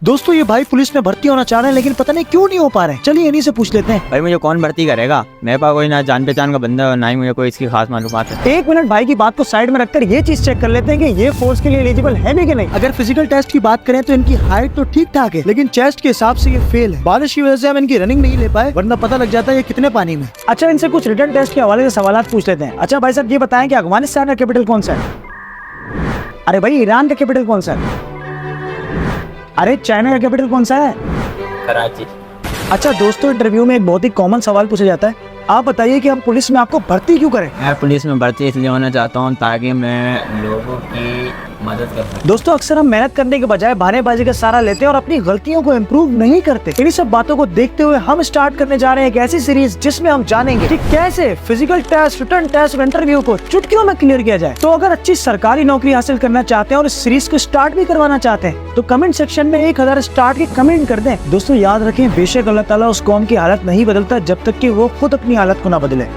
दोस्तों ये भाई पुलिस में भर्ती होना चाह रहे हैं लेकिन पता नहीं क्यों नहीं हो पा रहे हैं। चलिए इन्हीं से पूछ लेते हैं। भाई मुझे कौन भर्ती करेगा? मेरे पास कोई ना जान पहचान का बंदा और ना ही मुझे कोई इसकी खास मालूमात है। एक मिनट भाई की बात को साइड में रखकर ये चीज चेक कर लेते हैं कि ये फोर्स के लिए एलिजिबल है भी कि नहीं। अगर फिजिकल टेस्ट की बात करें तो इनकी हाइट तो ठीक ठाक है लेकिन चेस्ट के हिसाब से ये फेल है। बारिश की वजह से हम इनकी रनिंग नहीं ले पाए वरना पता लग जाता है ये कितने पानी में। अच्छा इनसे कुछ रिटर्न टेस्ट के हवाले से सवाल पूछ लेते हैं। अच्छा भाई साहब ये बताएं कि अफगानिस्तान का कैपिटल कौन सा है? अरे भाई ईरान का कैपिटल कौन सा है? अरे चाइना का कैपिटल कौन सा है? कराची। अच्छा दोस्तों इंटरव्यू में एक बहुत ही कॉमन सवाल पूछा जाता है, आप बताइए कि हम पुलिस में आपको भर्ती क्यों करें? मैं पुलिस में भर्ती इसलिए होना चाहता हूँ ताकि मैं लोगों की मदद कर सकूं। दोस्तों अक्सर हम मेहनत करने के बजाय बहानेबाजी का सहारा लेते हैं और अपनी गलतियों को इम्प्रूव नहीं करते। इन्हीं सब बातों को देखते हुए हम स्टार्ट करने जा रहे हैं एक ऐसी सीरीज जिसमें हम जानेंगे कि कैसे फिजिकल टेस्ट, रिटर्न टेस्ट और इंटरव्यू को चुटकियों में क्लियर किया जाए। तो अगर अच्छी सरकारी नौकरी हासिल करना चाहते हैं और इस सीरीज को स्टार्ट भी करवाना चाहते हैं तो कमेंट सेक्शन में 1000 स्टार्ट के कमेंट कर दें। दोस्तों याद रखें, बेशक अल्लाह ताला उस कौम की हालत नहीं बदलता जब तक कि वो खुद अपनी हालत को ना बदले।